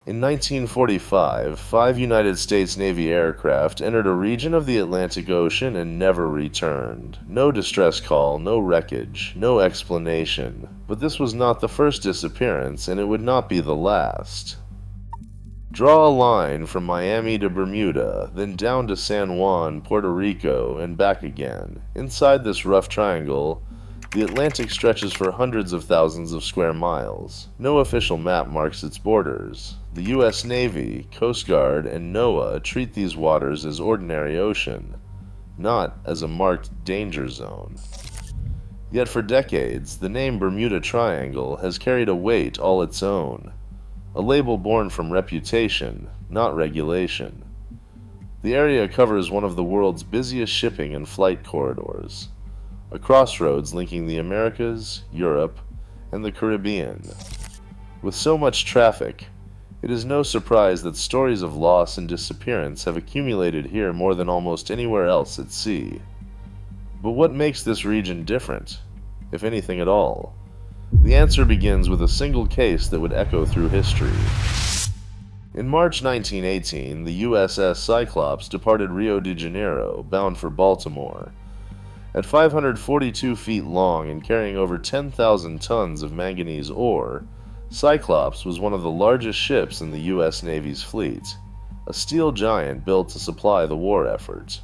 In 1945, 5 United States Navy aircraft entered a region of the Atlantic Ocean and never returned. No distress call, no wreckage, no explanation. But this was not the first disappearance, and it would not be the last. Draw a line from Miami to Bermuda, then down to San Juan, Puerto Rico, and back again. Inside this rough triangle, the Atlantic stretches for hundreds of thousands of square miles. No official map marks its borders. The U.S. Navy, Coast Guard, and NOAA treat these waters as ordinary ocean, not as a marked danger zone. Yet for decades, the name Bermuda Triangle has carried a weight all its own, a label born from reputation, not regulation. The area covers one of the world's busiest shipping and flight corridors, a crossroads linking the Americas, Europe, and the Caribbean. With so much traffic, it is no surprise that stories of loss and disappearance have accumulated here more than almost anywhere else at sea. But what makes this region different, if anything at all? The answer begins with a single case that would echo through history. In March 1918, the USS Cyclops departed Rio de Janeiro, bound for Baltimore. At 542 feet long and carrying over 10,000 tons of manganese ore, Cyclops was one of the largest ships in the U.S. Navy's fleet, a steel giant built to supply the war effort.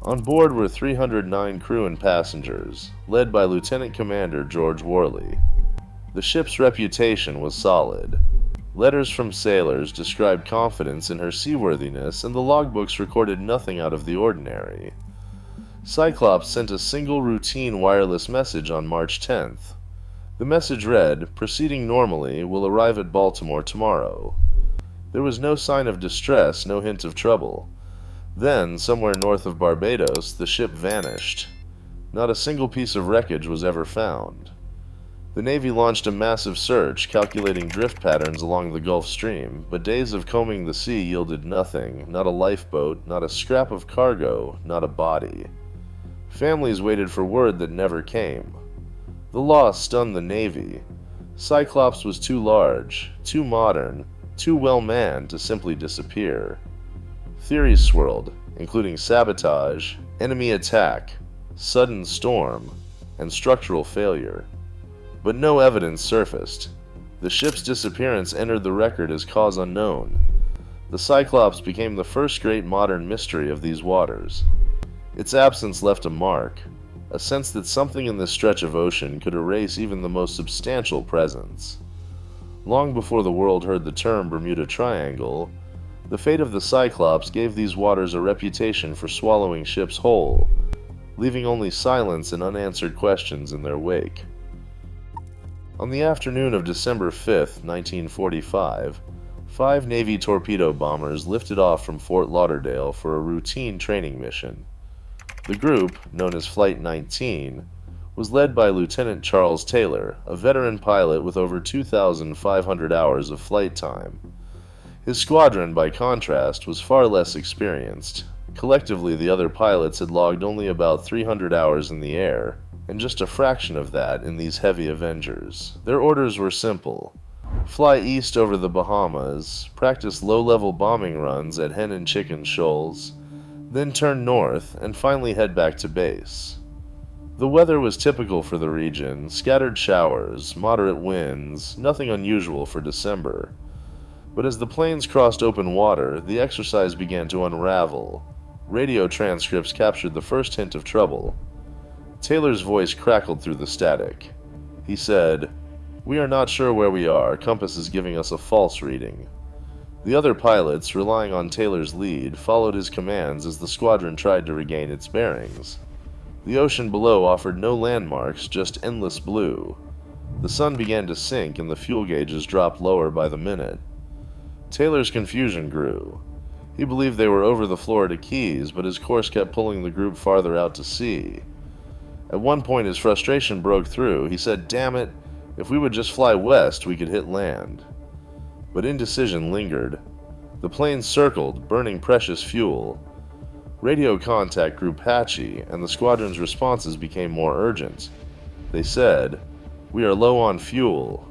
On board were 309 crew and passengers, led by Lieutenant Commander George Worley. The ship's reputation was solid. Letters from sailors described confidence in her seaworthiness, and the logbooks recorded nothing out of the ordinary. Cyclops sent a single routine wireless message on March 10th. The message read, "Proceeding normally, will arrive at Baltimore tomorrow." There was no sign of distress, no hint of trouble. Then, somewhere north of Barbados, the ship vanished. Not a single piece of wreckage was ever found. The Navy launched a massive search, calculating drift patterns along the Gulf Stream, but days of combing the sea yielded nothing, not a lifeboat, not a scrap of cargo, not a body. Families waited for word that never came. The loss stunned the Navy. Cyclops was too large, too modern, too well-manned to simply disappear. Theories swirled, including sabotage, enemy attack, sudden storm, and structural failure. But no evidence surfaced. The ship's disappearance entered the record as cause unknown. The Cyclops became the first great modern mystery of these waters. Its absence left a mark, a sense that something in this stretch of ocean could erase even the most substantial presence. Long before the world heard the term Bermuda Triangle, the fate of the Cyclops gave these waters a reputation for swallowing ships whole, leaving only silence and unanswered questions in their wake. On the afternoon of December 5, 1945, 5 Navy torpedo bombers lifted off from Fort Lauderdale for a routine training mission. The group, known as Flight 19, was led by Lieutenant Charles Taylor, a veteran pilot with over 2,500 hours of flight time. His squadron, by contrast, was far less experienced. Collectively, the other pilots had logged only about 300 hours in the air, and just a fraction of that in these heavy Avengers. Their orders were simple: fly east over the Bahamas, practice low-level bombing runs at Hen and Chicken Shoals, then turn north, and finally head back to base. The weather was typical for the region: scattered showers, moderate winds, nothing unusual for December. But as the planes crossed open water, the exercise began to unravel. Radio transcripts captured the first hint of trouble. Taylor's voice crackled through the static. He said, "We are not sure where we are. Compass is giving us a false reading." The other pilots, relying on Taylor's lead, followed his commands as the squadron tried to regain its bearings. The ocean below offered no landmarks, just endless blue. The sun began to sink and the fuel gauges dropped lower by the minute. Taylor's confusion grew. He believed they were over the Florida Keys, but his course kept pulling the group farther out to sea. At one point, his frustration broke through. He said, "Damn it, if we would just fly west, we could hit land." But indecision lingered. The planes circled, burning precious fuel. Radio contact grew patchy, and the squadron's responses became more urgent. They said, "We are low on fuel."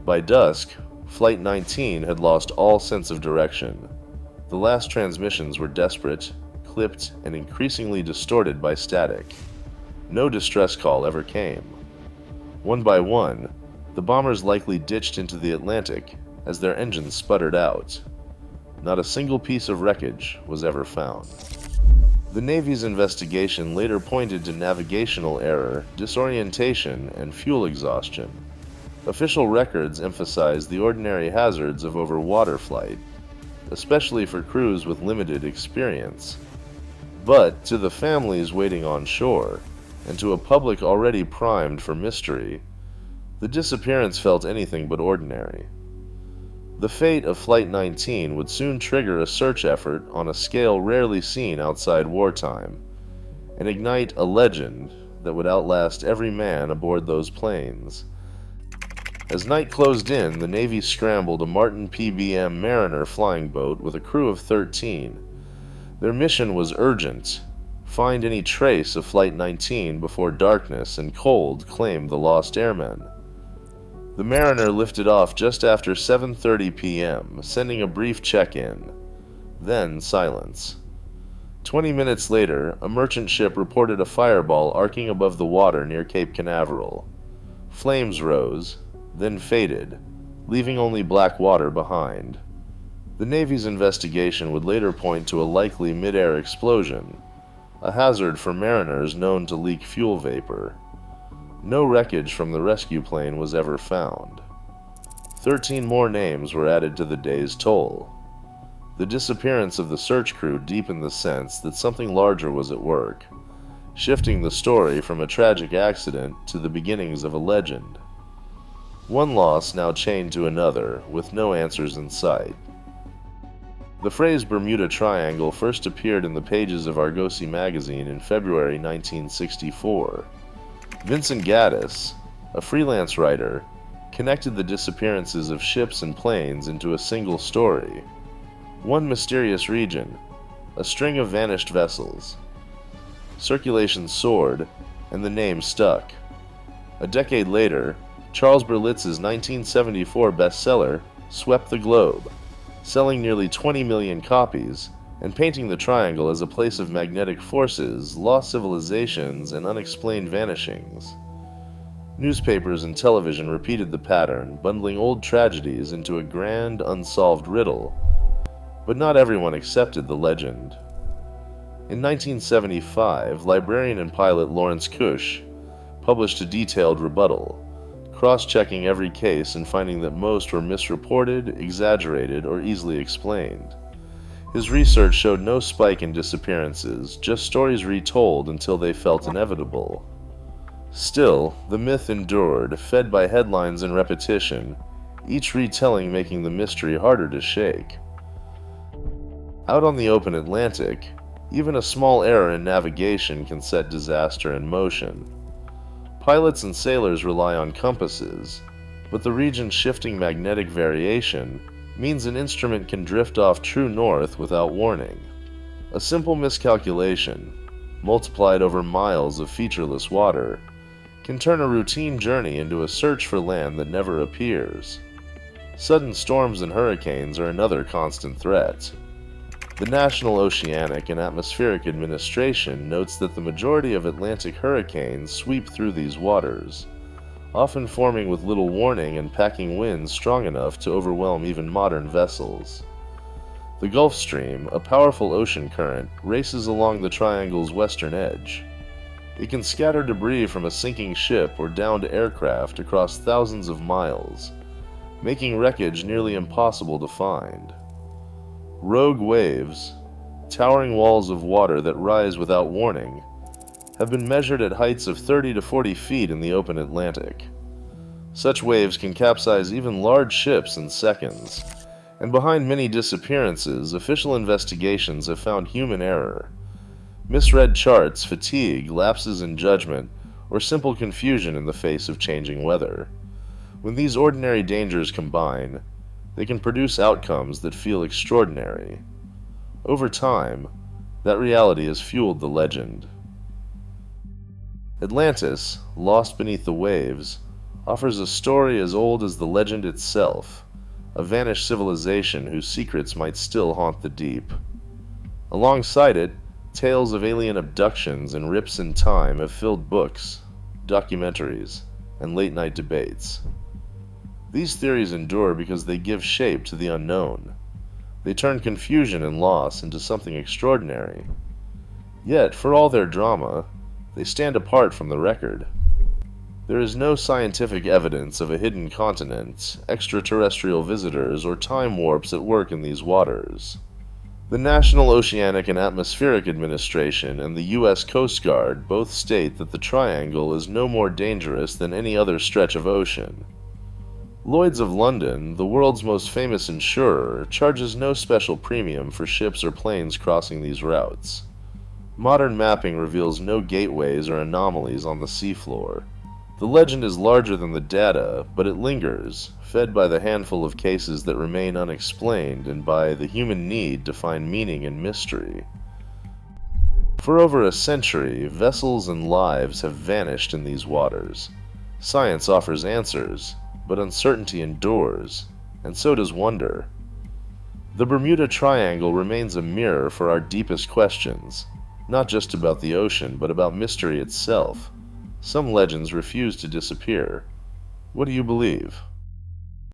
By dusk, Flight 19 had lost all sense of direction. The last transmissions were desperate, clipped, and increasingly distorted by static. No distress call ever came. One by one, the bombers likely ditched into the Atlantic as their engines sputtered out. Not a single piece of wreckage was ever found. The Navy's investigation later pointed to navigational error, disorientation, and fuel exhaustion. Official records emphasized the ordinary hazards of overwater flight, especially for crews with limited experience. But to the families waiting on shore, and to a public already primed for mystery, the disappearance felt anything but ordinary. The fate of Flight 19 would soon trigger a search effort on a scale rarely seen outside wartime, and ignite a legend that would outlast every man aboard those planes. As night closed in, the Navy scrambled a Martin PBM Mariner flying boat with a crew of 13. Their mission was urgent: find any trace of Flight 19 before darkness and cold claimed the lost airmen. The Mariner lifted off just after 7:30 p.m., sending a brief check-in. Then silence. 20 minutes later, a merchant ship reported a fireball arcing above the water near Cape Canaveral. Flames rose, then faded, leaving only black water behind. The Navy's investigation would later point to a likely mid-air explosion, a hazard for mariners known to leak fuel vapor. No wreckage from the rescue plane was ever found. 13 more names were added to the day's toll. The disappearance of the search crew deepened the sense that something larger was at work, shifting the story from a tragic accident to the beginnings of a legend. One loss now chained to another, with no answers in sight. The phrase Bermuda Triangle first appeared in the pages of Argosy magazine in February 1964. Vincent Gaddis, a freelance writer, connected the disappearances of ships and planes into a single story. One mysterious region, a string of vanished vessels. Circulation soared, and the name stuck. A decade later, Charles Berlitz's 1974 bestseller swept the globe, selling nearly 20 million copies and painting the triangle as a place of magnetic forces, lost civilizations, and unexplained vanishings. Newspapers and television repeated the pattern, bundling old tragedies into a grand, unsolved riddle. But not everyone accepted the legend. In 1975, librarian and pilot Lawrence Kusch published a detailed rebuttal, cross-checking every case and finding that most were misreported, exaggerated, or easily explained. His research showed no spike in disappearances, just stories retold until they felt inevitable. Still, the myth endured, fed by headlines and repetition, each retelling making the mystery harder to shake. Out on the open Atlantic, even a small error in navigation can set disaster in motion. Pilots and sailors rely on compasses, but the region's shifting magnetic variation means an instrument can drift off true north without warning. A simple miscalculation, multiplied over miles of featureless water, can turn a routine journey into a search for land that never appears. Sudden storms and hurricanes are another constant threat. The National Oceanic and Atmospheric Administration notes that the majority of Atlantic hurricanes sweep through these waters, often forming with little warning and packing winds strong enough to overwhelm even modern vessels. The Gulf Stream, a powerful ocean current, races along the triangle's western edge. It can scatter debris from a sinking ship or downed aircraft across thousands of miles, making wreckage nearly impossible to find. Rogue waves, towering walls of water that rise without warning, have been measured at heights of 30 to 40 feet in the open Atlantic. Such waves can capsize even large ships in seconds, and behind many disappearances, official investigations have found human error. Misread charts, fatigue, lapses in judgment, or simple confusion in the face of changing weather. When these ordinary dangers combine, they can produce outcomes that feel extraordinary. Over time, that reality has fueled the legend. Atlantis, lost beneath the waves, offers a story as old as the legend itself, a vanished civilization whose secrets might still haunt the deep. Alongside it, tales of alien abductions and rips in time have filled books, documentaries, and late-night debates. These theories endure because they give shape to the unknown. They turn confusion and loss into something extraordinary. Yet, for all their drama, they stand apart from the record. There is no scientific evidence of a hidden continent, extraterrestrial visitors, or time warps at work in these waters. The National Oceanic and Atmospheric Administration and the U.S. Coast Guard both state that the Triangle is no more dangerous than any other stretch of ocean. Lloyd's of London, the world's most famous insurer, charges no special premium for ships or planes crossing these routes. Modern mapping reveals no gateways or anomalies on the seafloor. The legend is larger than the data, but it lingers, fed by the handful of cases that remain unexplained and by the human need to find meaning in mystery. For over a century, vessels and lives have vanished in these waters. Science offers answers, but uncertainty endures, and so does wonder. The Bermuda Triangle remains a mirror for our deepest questions, not just about the ocean, but about mystery itself. Some legends refuse to disappear. What do you believe?